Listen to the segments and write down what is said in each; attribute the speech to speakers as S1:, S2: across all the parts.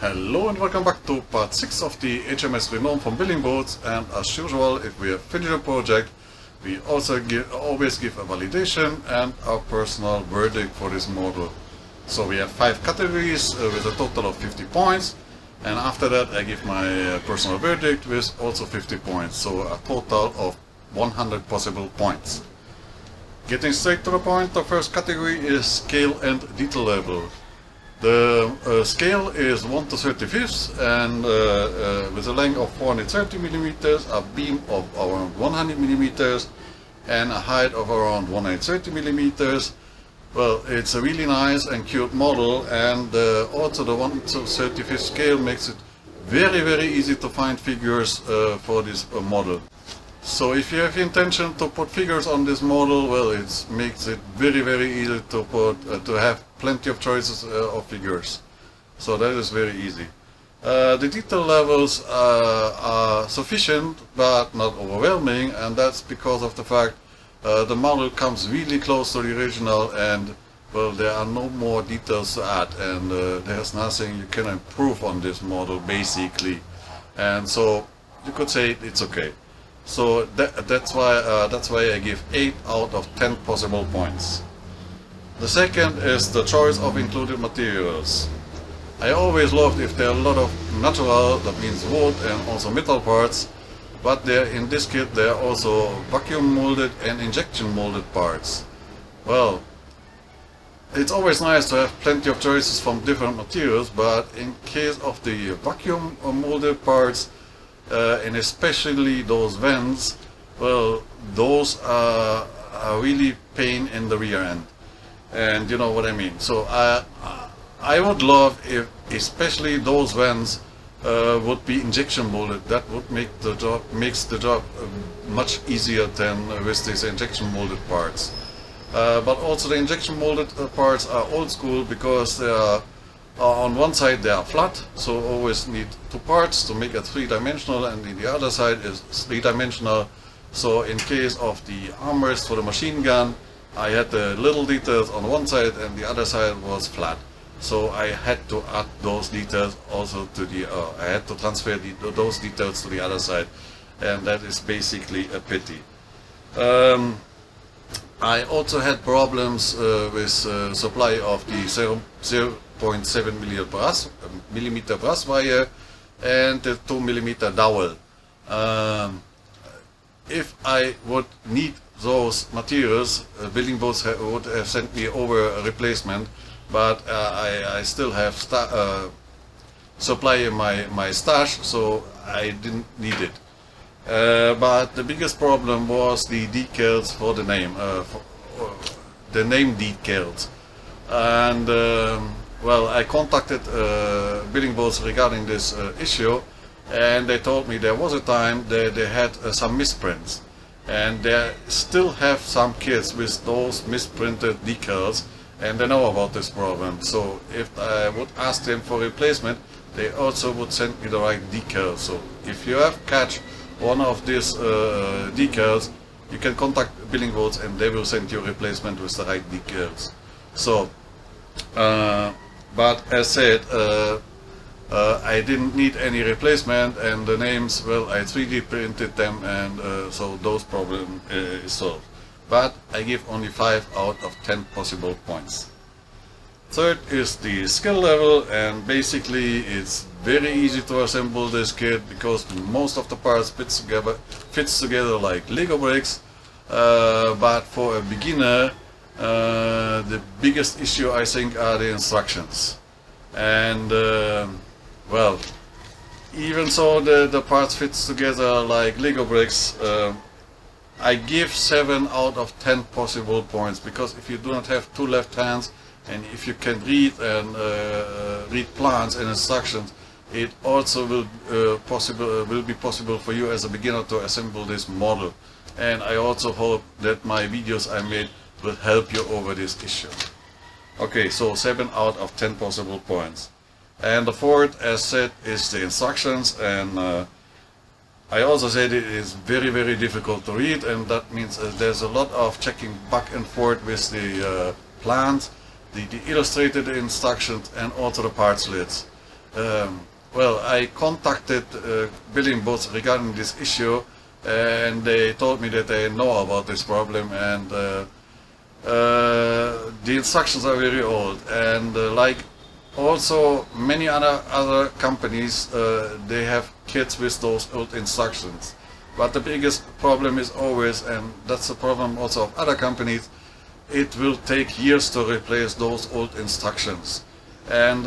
S1: Hello and welcome back to part 6 of the HMS Renown from building boats, and as usual, if we have finished a project, we also always give a validation and a personal verdict for this model. So we have 5 categories with a total of 50 points, and after that I give my personal verdict with also 50 points, so a total of 100 possible points. Getting straight to the point, the first category is scale and detail level. The scale is 1 to 35th and with a length of 430 millimeters, a beam of around 100 millimeters and a height of around 130 millimeters. Well, it's a really nice and cute model, and also the 1 to 35th scale makes it very easy to find figures for this model. So if you have intention to put figures on this model, well, it makes it very easy to put to have plenty of choices of figures. So that is very easy. The detail levels are sufficient but not overwhelming, and that's because of the fact the model comes really close to the original, and well, there are no more details to add, and there's nothing you can improve on this model basically, and so you could say it's okay. So that's why I give 8 out of 10 possible points. The second is the choice of included materials. I always loved if there are a lot of natural, that means wood and also metal parts, but there in this kit there are also vacuum molded and injection molded parts. Well, it's always nice to have plenty of choices from different materials, but in case of the vacuum molded parts, and especially those vents, well, those are really pain in the rear end, and you know what I mean. So I would love if especially those vents would be injection molded. That would makes the job much easier than with these injection molded parts. But also the injection molded parts are old school because they are on one side they are flat, so always need 2 parts to make it 3-dimensional, and the other side is 3-dimensional. So in case of the armrest for the machine gun, I had the little details on one side and the other side was flat. So I had to add those details also to the, I had to transfer those details to the other side, and that is basically a pity. I also had problems with supply of the 0.7 millimeter brass wire and the 2 millimeter dowel. If I would need those materials, building boats would have sent me over a replacement, but I still have supply in my stash, so I didn't need it. But the biggest problem was the decals for the name, the name decals, and well, I contacted building boats regarding this issue, and they told me there was a time that they had some misprints, and they still have some kits with those misprinted decals, and they know about this problem. So if I would ask them for replacement, they also would send me the right decal. So if you have catch one of these decals, you can contact building boats and they will send you a replacement with the right decals. So but as said, I didn't need any replacement, and the names, well, I 3D printed them, and so those problem is solved. But I give only 5 out of 10 possible points. Third is the skill level, and basically it's very easy to assemble this kit because most of the parts fits together like Lego bricks. But for a beginner, the biggest issue I think are the instructions, and well, even so the parts fits together like Lego bricks, I give 7 out of 10 possible points, because if you do not have 2 left hands and if you can read and read plans and instructions, it also will be possible for you as a beginner to assemble this model. And I also hope that my videos I made will help you over this issue. Okay, so 7 out of 10 possible points. And the fourth, as said, is the instructions, and I also said it is very difficult to read, and that means there's a lot of checking back and forth with the plans, the illustrated instructions, and also the parts lists. Well, I contacted Building Boats regarding this issue, and they told me that they know about this problem, and the instructions are very old, and like also many other companies, they have kits with those old instructions. But the biggest problem is always, and that's the problem also of other companies, it will take years to replace those old instructions. And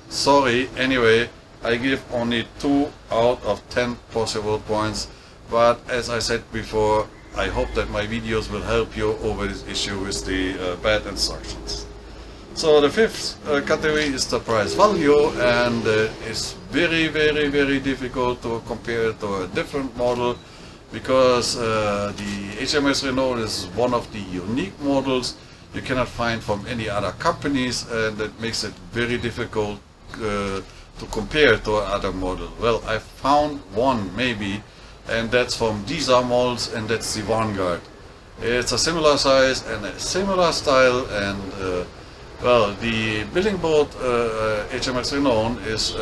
S1: sorry, anyway, I give only 2 out of 10 possible points. But as I said before, I hope that my videos will help you over this issue with the bad instructions. So the fifth category is the price value, and it's very difficult to compare it to a different model, because the HMS Renown is one of the unique models you cannot find from any other companies, and that makes it very difficult to compare to another model. Well, I found one maybe, and that's from Diesel molds, and that's the Vanguard. It's a similar size and a similar style, and well, the building boat HMS Renown is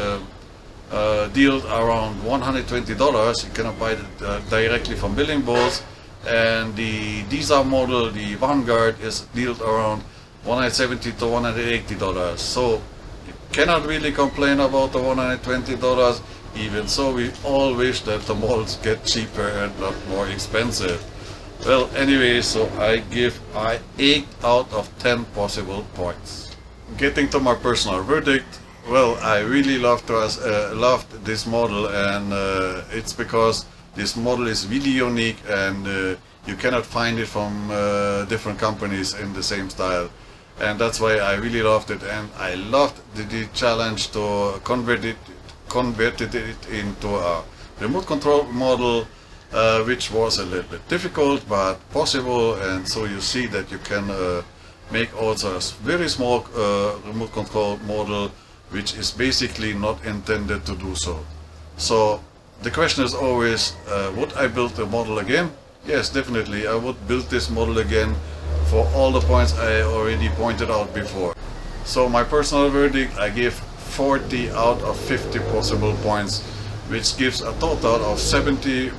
S1: dealt around $120. You cannot buy it directly from building boats, and the Diesel model, the Vanguard, is dealt around $170 to $180. So you cannot really complain about the $120. Even so, we all wish that the models get cheaper and not more expensive. Well, anyway, so I give 8 out of 10 possible points. Getting to my personal verdict, well, I really loved this model, and it's because this model is really unique, and you cannot find it from different companies in the same style. And that's why I really loved it, and I loved the challenge to convert it into a remote control model, which was a little bit difficult but possible. And so you see that you can make also a very small remote control model, which is basically not intended to do so. So the question is always, would I build the model again? Yes, definitely I would build this model again for all the points I already pointed out before. So my personal verdict, I give 40 out of 50 possible points, which gives a total of 70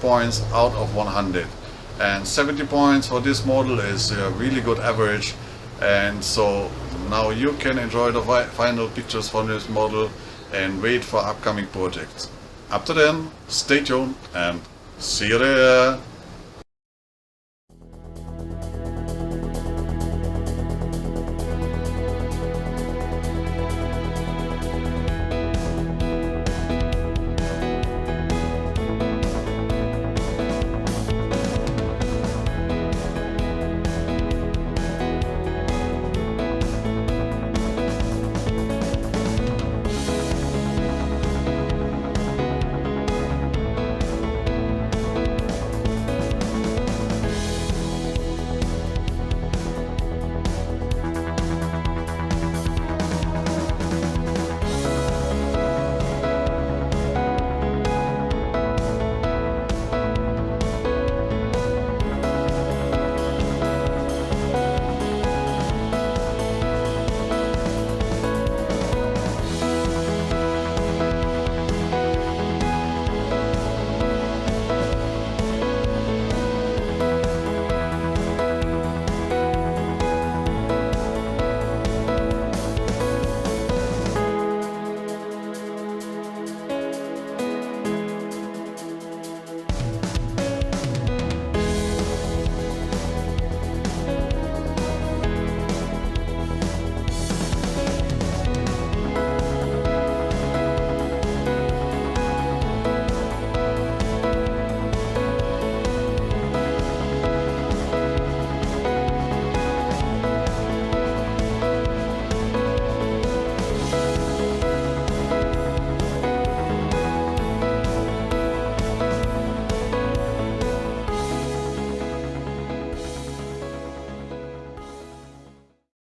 S1: points out of 100. And 70 points for this model is a really good average. And so now you can enjoy the final pictures from this model and wait for upcoming projects. Up to then, stay tuned and see you there.